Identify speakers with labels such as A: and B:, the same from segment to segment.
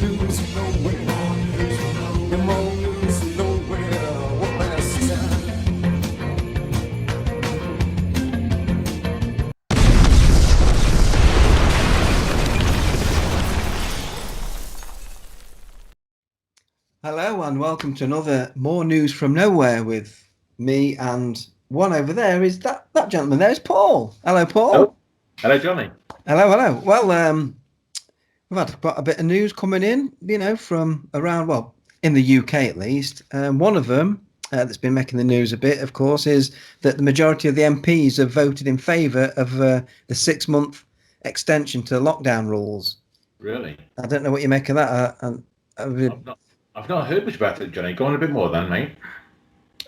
A: news from nowhere. The more news from nowhere. What can I say? Hello and welcome to another More News from Nowhere with me, and one over there is that gentleman there is Paul. Hello, Paul.
B: Oh, hello, Johnny.
A: Hello. Well, we've had quite a bit of news coming in, from around, well, in the UK at least. One of them that's been making the news a bit, of course, is that the majority of the MPs have voted in favour of the 6-month extension to the lockdown rules.
B: Really?
A: I don't know what you make of that.
B: I've not heard much about it, Johnny. Go on a bit more then, mate.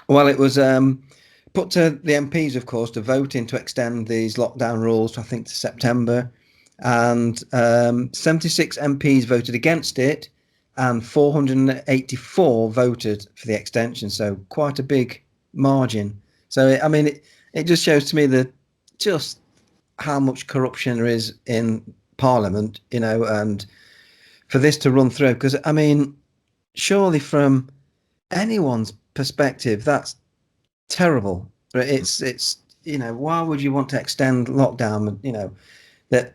A: Well, it was put to the MPs, of course, to vote in to extend these lockdown rules, I think, to September. And 76 MPs voted against it, and 484 voted for the extension. So quite a big margin. So, it just shows to me that just how much corruption there is in Parliament, and for this to run through. Because, surely from anyone's perspective, that's terrible. It's why would you want to extend lockdown? That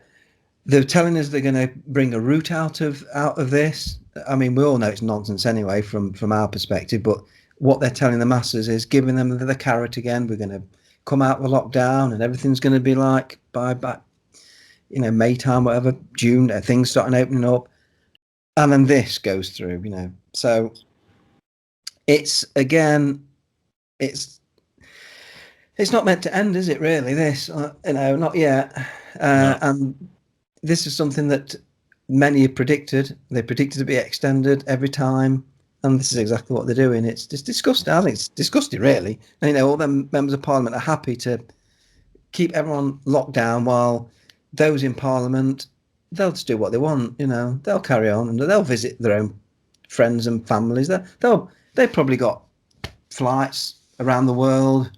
A: they're telling us they're going to bring a route out of this. We all know it's nonsense anyway from our perspective, but what they're telling the masses is giving them the carrot again. We're going to come out of lockdown and everything's going to be like by May time, whatever, June, things starting opening up, and then this goes through. So it's not meant to end, is it? Really, this, not yet.
B: No.
A: And this is something that many have predicted. They predicted to be extended every time, and this is exactly what they're doing. It's just disgusting. I think it's disgusting, really. And, all them members of Parliament are happy to keep everyone locked down while those in Parliament, they'll just do what they want. They'll carry on and they'll visit their own friends and families. They've probably got flights around the world.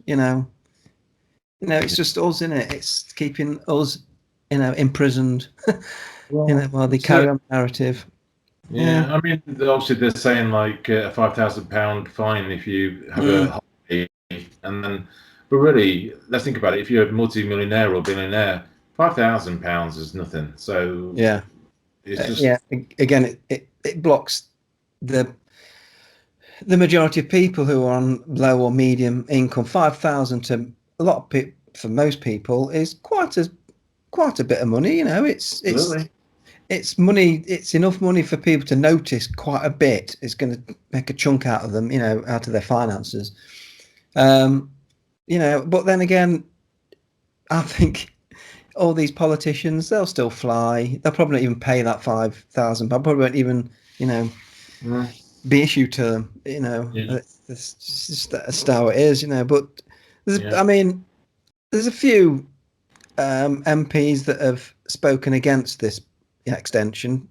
A: It's just us, isn't it? It's keeping us, imprisoned.
B: Well,
A: while they carry on the narrative.
B: Yeah. Obviously they're saying like a £5,000 fine if you have a holiday, but really, let's think about it. If you're a multi-millionaire or billionaire, £5,000 is nothing. So
A: yeah,
B: it's just
A: Again, it blocks the majority of people who are on low or medium income. 5,000 to a lot of people, for most people, is quite a bit of money. It's money. It's enough money for people to notice quite a bit. It's going to make a chunk out of them, out of their finances. But then again, I think all these politicians, they'll still fly. They'll probably not even pay that 5,000. But probably won't even, be issued to them. It's just that's how it is. But there's a few MPs that have spoken against this extension.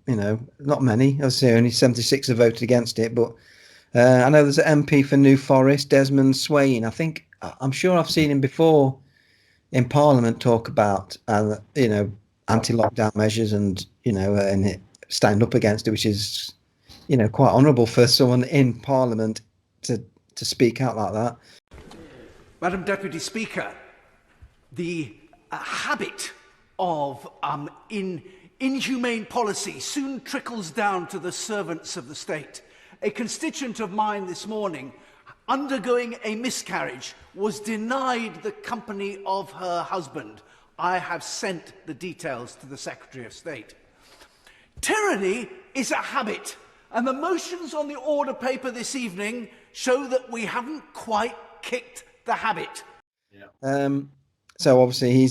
A: Not many. I say only 76 have voted against it, but I know there's an MP for New Forest, Desmond Swain. I'm sure I've seen him before in Parliament talk about anti-lockdown measures and and stand up against it, which is quite honourable for someone in Parliament to speak out like that.
C: Madam Deputy Speaker, the habit of inhumane policy soon trickles down to the servants of the state. A constituent of mine this morning, undergoing a miscarriage, was denied the company of her husband. I have sent the details to the Secretary of State. Tyranny is a habit, and the motions on the order paper this evening show that we haven't quite kicked the habit.
B: Yeah.
A: So obviously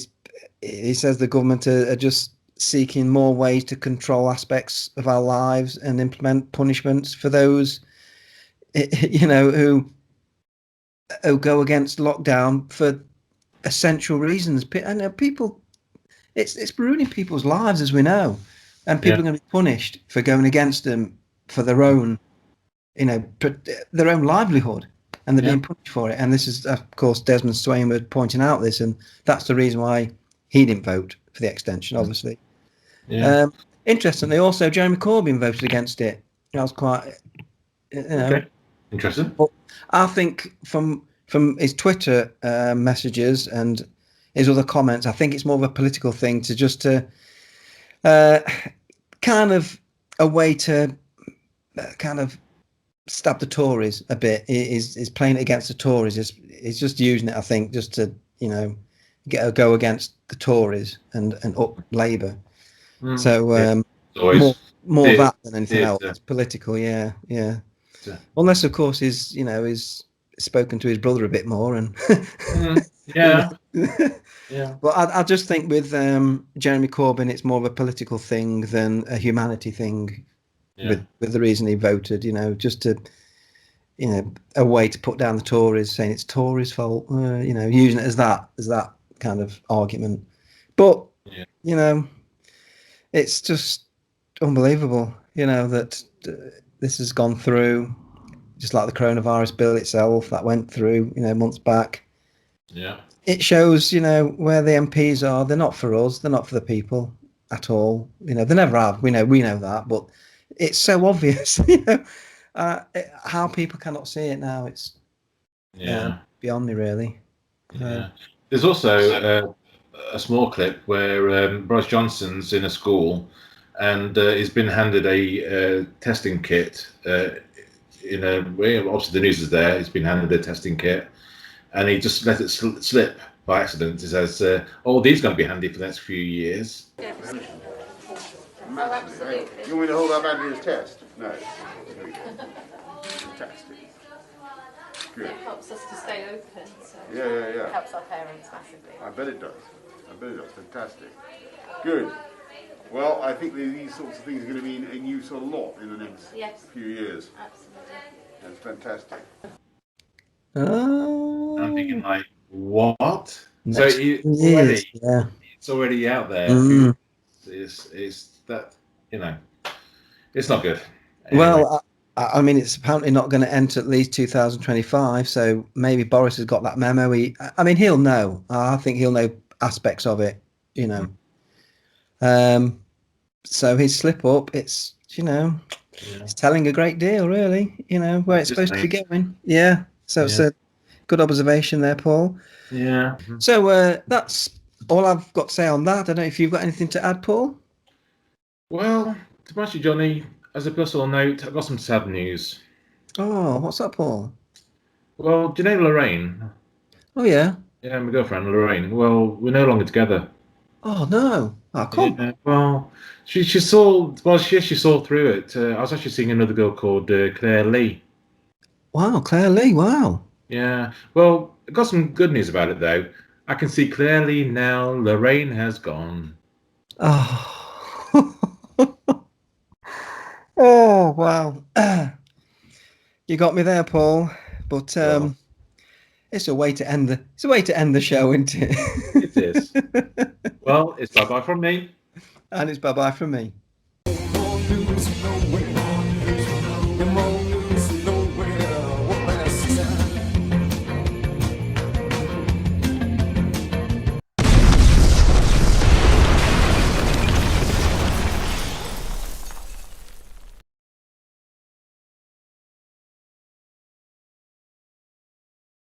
A: he says the government are just seeking more ways to control aspects of our lives and implement punishments for those, who go against lockdown for essential reasons. And people, it's ruining people's lives, as we know, and people are going to be punished for going against them for their own, their own livelihood, and they're being punished for it. And this is, of course, Desmond Swain was pointing out this, and that's the reason why he didn't vote for the extension, obviously.
B: Yeah.
A: Interestingly, also Jeremy Corbyn voted against it. That was quite,
B: Okay. Interesting.
A: But I think from his Twitter messages and his other comments, I think it's more of a political thing to kind of a way to kind of stab the Tories a bit. Is playing it against the Tories. He's just using it, I think, just to get a go against the Tories and up Labour. So more that than anything else. It's political, yeah. Unless, of course, he's spoken to his brother a bit more and
B: yeah.
A: But I just think with Jeremy Corbyn, it's more of a political thing than a humanity thing. With the reason he voted, just to a way to put down the Tories, saying it's Tories' fault, using it as that kind of argument. But it's just unbelievable, that this has gone through, just like the coronavirus bill itself that went through, months back.
B: Yeah.
A: It shows, where the MPs are. They're not for us. They're not for the people at all. They never have. We know that, but it's so obvious, how people cannot see it now. It's beyond me, really.
B: Yeah. There's also a small clip where Boris Johnson's in a school and he's been handed a testing kit. Obviously the news is there. He's been handed a testing kit, and he just let it slip by accident. He says, these are going to be handy for the next few years.
D: Oh, absolutely. You want me to hold up Andrew's test? No. Fantastic. Good.
E: It helps us to stay open. So
D: Yeah.
E: It helps our parents massively.
D: I bet it does. Fantastic. Good. Well, I think these sorts of things are going to be in use a lot in the next few years.
E: Absolutely.
D: That's fantastic.
B: I'm thinking, like, what?
A: So
B: it's already out there. It's that, it's not good. Anyway.
A: Well, I mean, it's apparently not going to enter at least 2025. So maybe Boris has got that memo. He'll know. I think he'll know aspects of it. So his slip up, it's it's telling a great deal, really. Where it's supposed to be going. Yeah. So it's a good observation there, Paul.
B: Yeah.
A: So that's all I've got to say on that. I don't know if you've got anything to add, Paul.
B: Well, to be honest with you, Johnny, as a personal note, I've got some sad news.
A: Oh, what's that, Paul?
B: Well, do you know Lorraine?
A: Oh, yeah.
B: Yeah, my girlfriend, Lorraine. Well, we're no longer together.
A: Oh, no. Oh, come.
B: Yeah, well, she saw through it. I was actually seeing another girl called Claire Lee.
A: Wow, Claire Lee, wow.
B: Yeah, well, I got some good news about it, though. I can see clearly now Lorraine has gone.
A: Oh. Oh, wow. You got me there, Paul. But it's a way to end the show, isn't it?
B: It is. Well, it's bye-bye from me.
A: And it's bye-bye from me.
F: No news, no way.